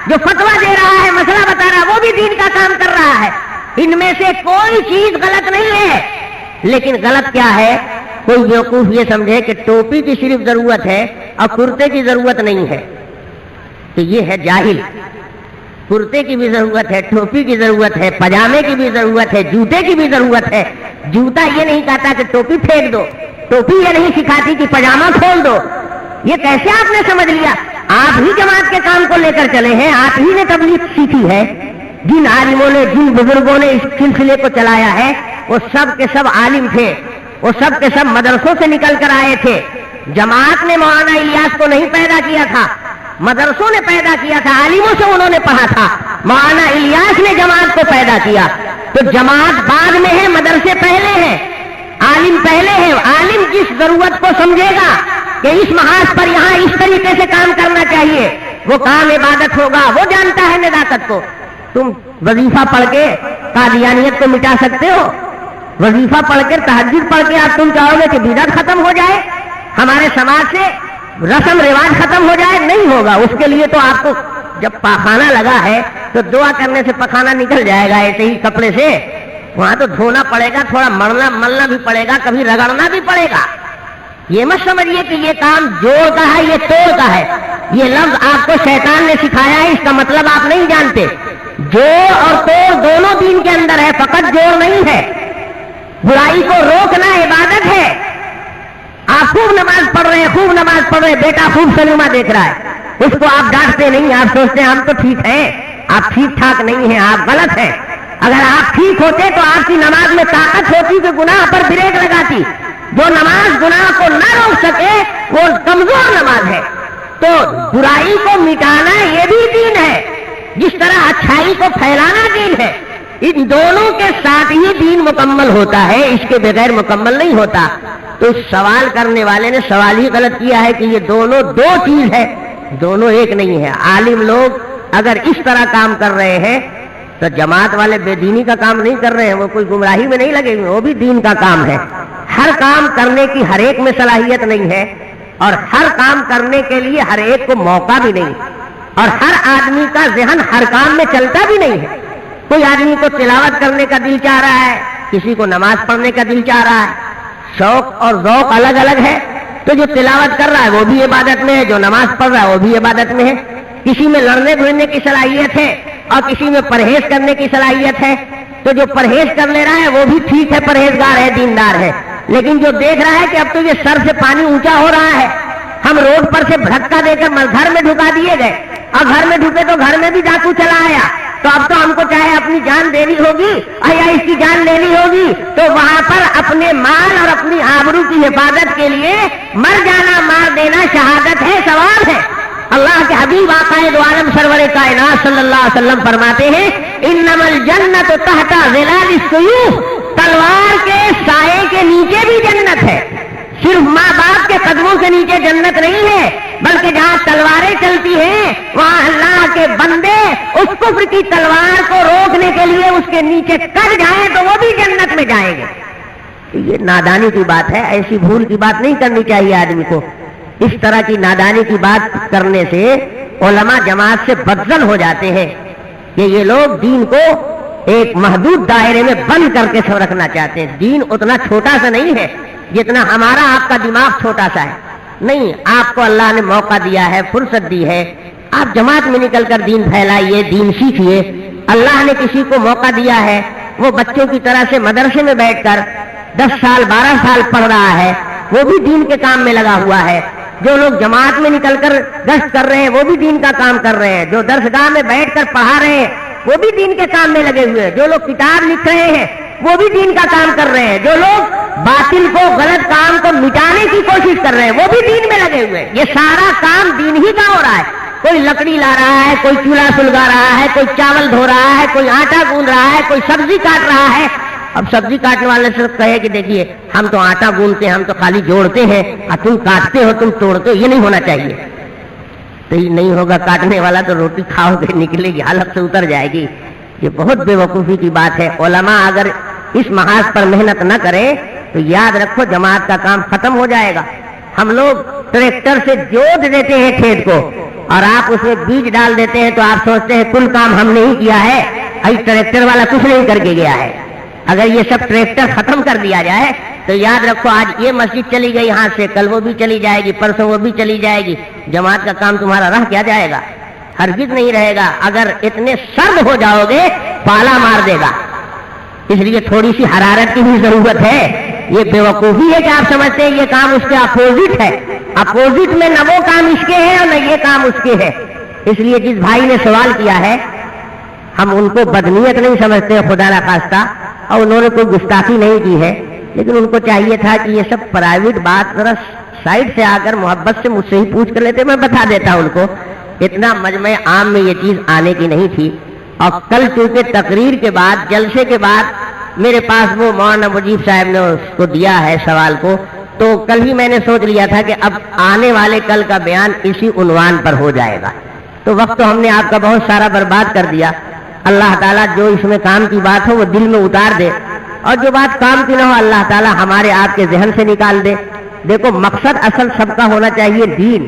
جو فتویٰ دے رہا ہے، مسئلہ بتا رہا ہے، وہ بھی دین کا کام کر رہا ہے. ان میں سے کوئی چیز غلط نہیں ہے. لیکن غلط کیا ہے؟ کوئی بیوقوف یہ سمجھے کہ ٹوپی کی صرف ضرورت ہے اور کرتے کی ضرورت نہیں ہے، تو یہ ہے جاہل. کرتے کی بھی ضرورت ہے، ٹوپی کی ضرورت ہے، پجامے کی بھی ضرورت ہے، جوتے کی بھی ضرورت ہے. جوتا یہ نہیں کہتا کہ ٹوپی پھینک دو، ٹوپی یہ نہیں سکھاتی کہ پجامہ کھول دو. یہ کیسے آپ نے سمجھ لیا؟ آپ ہی جماعت کے کام کو لے کر چلے ہیں، آپ ہی نے تبلیغ سیکھی ہے. جن عالموں نے، جن بزرگوں نے اس سلسلے کو چلایا ہے، وہ سب کے سب عالم تھے، وہ سب کے سب مدرسوں سے نکل کر آئے تھے. جماعت نے مولانا الیاس کو نہیں پیدا کیا تھا، مدرسوں نے پیدا کیا تھا، عالموں سے انہوں نے پڑھا تھا. مولانا الیاس نے جماعت کو پیدا کیا. تو جماعت بعد میں ہے، مدرسے پہلے ہیں، عالم پہلے ہے. عالم جس ضرورت کو سمجھے گا کہ اس محاذ پر یہاں اس طریقے سے کام کرنا چاہیے، وہ کام عبادت ہوگا. وہ جانتا ہے نزاکت کو. تم وظیفہ پڑھ کے قادیانیت کو مٹا سکتے ہو؟ وظیفہ پڑھ کر، تہجد پڑھ کے آپ تم چاہو گے کہ بدعت ختم ہو جائے، ہمارے سماج سے رسم رواج ختم ہو جائے؟ نہیں ہوگا. اس کے لیے تو آپ کو جب پاخانہ لگا ہے تو دعا کرنے سے پخانہ نکل جائے گا ایسے ہی کپڑے سے. وہاں تو دھونا پڑے گا، تھوڑا ملنا بھی پڑے گا، کبھی رگڑنا بھی پڑے گا. یہ مت سمجھیے کہ یہ کام جوڑ کا ہے، یہ توڑ کا ہے. یہ لفظ آپ کو شیطان نے سکھایا ہے، اس کا مطلب آپ نہیں جانتے. جوڑ اور توڑ دونوں دین کے اندر ہے، فقط جوڑ نہیں ہے. برائی کو روکنا عبادت ہے. آپ خوب نماز پڑھ رہے ہیں، خوب نماز پڑھ رہے ہیں، بیٹا خوب سنیما دیکھ رہا ہے، اس کو آپ ڈانٹتے نہیں، آپ سوچتے ہیں ہم تو ٹھیک ہیں. آپ ٹھیک ٹھاک نہیں ہیں، آپ غلط ہیں. اگر آپ ٹھیک ہوتے تو آپ کی نماز میں طاقت ہوتی کہ گناہ پر بریک لگاتی. جو نماز گناہ کو نہ روک سکے وہ کمزور نماز ہے. تو برائی کو مٹانا یہ بھی دین ہے، جس طرح اچھائی کو پھیلانا دین ہے. ان دونوں کے ساتھ ہی دین مکمل ہوتا ہے، اس کے بغیر مکمل نہیں ہوتا. تو سوال کرنے والے نے سوال ہی غلط کیا ہے کہ یہ دونوں دو چیز ہے، دونوں ایک نہیں ہے. عالم لوگ اگر اس طرح کام کر رہے ہیں تو جماعت والے بے دینی کا کام نہیں کر رہے ہیں، وہ کوئی گمراہی میں نہیں لگے ہوئے، وہ بھی دین کا کام ہے. ہر کام کرنے کی ہر ایک میں صلاحیت نہیں ہے، اور ہر کام کرنے کے لیے ہر ایک کو موقع بھی نہیں، اور ہر آدمی کا ذہن ہر کام میں چلتا بھی نہیں ہے. کوئی آدمی کو تلاوت کرنے کا دل چاہ رہا ہے، کسی کو نماز پڑھنے کا دل چاہ رہا ہے. شوق اور ذوق الگ الگ ہے. تو جو تلاوت کر رہا ہے وہ بھی عبادت میں ہے، جو نماز پڑھ رہا ہے وہ بھی عبادت میں ہے. کسی میں لڑنے بھڑنے کی صلاحیت ہے اور کسی میں پرہیز کرنے کی صلاحیت ہے. تو جو پرہیز کر لے رہا ہے وہ بھی ٹھیک ہے، پرہیزگار ہے، دیندار ہے. لیکن جو دیکھ رہا ہے کہ اب تو یہ سر سے پانی اونچا ہو رہا ہے، ہم روڈ پر سے دھکا دے کر گھر میں ڈھکا دیے گئے، اور گھر میں ڈھکے تو گھر میں بھی ڈاکو چلا آیا، تو اب تو ہم کو چاہے اپنی جان دینی ہوگی یا اس کی جان لینی ہوگی. تو وہاں پر اپنے مال اور اپنی آبرو کی حفاظت کے لیے مر جانا، مار دینا شہادت ہے، ثواب ہے. اللہ کے حبیب آقا دو عالم سرور کائنات صلی اللہ علیہ وسلم فرماتے ہیں انما الجنت تحت ظلال السیوف، تلوار کے سائے کے نیچے بھی جنت ہے. صرف ماں باپ کے قدموں کے نیچے جنت نہیں ہے، بلکہ جہاں تلواریں چلتی ہیں وہاں اللہ کے بندے اس کفر کی تلوار کو روکنے کے لیے اس کے نیچے کٹ جائیں تو وہ بھی جنت میں جائیں گے. یہ نادانی کی بات ہے، ایسی بھول کی بات نہیں کرنی چاہیے آدمی کو. اس طرح کی نادانی کی بات کرنے سے علماء جماعت سے بدزن ہو جاتے ہیں کہ یہ لوگ دین کو ایک محدود دائرے میں بند کر کے سب رکھنا چاہتے ہیں. دین اتنا چھوٹا سا نہیں ہے جتنا ہمارا آپ کا دماغ چھوٹا سا ہے. نہیں، آپ کو اللہ نے موقع دیا ہے، فرصت دی ہے، آپ جماعت میں نکل کر دین پھیلائیے، دین سیکھیے. اللہ نے کسی کو موقع دیا ہے، وہ بچوں کی طرح سے مدرسے میں بیٹھ کر 10 سال 12 سال پڑھ رہا ہے، وہ بھی دین کے کام میں لگا ہوا ہے. جو لوگ جماعت میں نکل کر گشت کر رہے ہیں وہ بھی دین کا کام کر رہے ہیں. جو درسگاہ میں بیٹھ کر پڑھا رہے ہیں وہ بھی دین کے کام میں لگے ہوئے ہیں. جو لوگ کتاب لکھ رہے ہیں وہ بھی دین کا کام کر رہے ہیں. جو لوگ باطل کو، غلط کام کو مٹانے کی کوشش کر رہے ہیں وہ بھی دین میں لگے ہوئے ہیں. یہ سارا کام دین ہی کا ہو رہا ہے. کوئی لکڑی لا رہا ہے، کوئی چولہا سلگا رہا ہے، کوئی چاول دھو رہا ہے، کوئی آٹا گوندھ رہا ہے، کوئی سبزی کاٹ رہا ہے. اب سبزی کاٹنے والے سے کہے کہ دیکھیے ہم تو آٹا گوندتے ہیں، ہم تو خالی جوڑتے ہیں، اور تم کاٹتے ہو، تم توڑتے ہو، یہ نہیں ہونا چاہیے. تو یہ نہیں ہوگا. کاٹنے والا تو روٹی کھاؤ گے نکلے گی، حلق سے اتر جائے گی. یہ بہت بے وقوفی کی بات ہے. علماء اگر اس محاذ پر محنت نہ کریں تو یاد رکھو جماعت کا کام ختم ہو جائے گا. ہم لوگ ٹریکٹر سے جوت دیتے ہیں کھیت کو، اور آپ اس میں بیج ڈال دیتے ہیں تو آپ سوچتے ہیں کل کام ہم نے ہی کیا ہے، ٹریکٹر والا کچھ نہیں کر کے گیا ہے۔ اگر یہ سب ٹریکٹر ختم کر دیا جائے تو یاد رکھو آج یہ مسجد چلی گئی ہاں سے، کل وہ بھی چلی جائے گی، پرسوں وہ بھی چلی جائے گی، جماعت کا کام تمہارا رہ کیا جائے گا؟ ہرگز نہیں رہے گا۔ اگر اتنے سرد ہو جاؤ گے پالا مار دے گا، اس لیے تھوڑی سی حرارت کی بھی ضرورت ہے۔ یہ بے وقوفی ہے کہ آپ سمجھتے ہیں یہ کام اس کے اپوزٹ ہے، اپوزٹ میں نہ وہ کام اس کے ہے اور نہ یہ کام اس کے ہے۔ اس لیے جس بھائی نے سوال کیا ہے ہم ان کو بدنیت نہیں سمجھتے خدا نخواستہ، اور انہوں نے کوئی گستاخی نہیں کی ہے، لیکن ان کو چاہیے تھا کہ یہ سب پرائیویٹ بات ذرا سائڈ سے آ کر محبت سے مجھ سے ہی پوچھ کر لیتے، میں بتا دیتا ان کو۔ اتنا مجمع عام میں یہ چیز آنے کی نہیں تھی۔ اور کل چونکہ تقریر کے بعد، جلسے کے بعد میرے پاس وہ مولانا مجیب صاحب نے اس کو دیا ہے سوال کو، تو کل ہی میں نے سوچ لیا تھا کہ اب آنے والے کل کا بیان اسی عنوان پر ہو جائے گا، تو وقت تو ہم نے آپ کا بہت سارا برباد کر دیا۔ اللہ تعالیٰ جو اس میں کام کی بات ہو وہ دل میں اتار دے، اور جو بات کام کی نہ ہو اللہ تعالیٰ ہمارے آپ کے ذہن سے نکال دے۔ دیکھو مقصد اصل سب کا ہونا چاہیے دین۔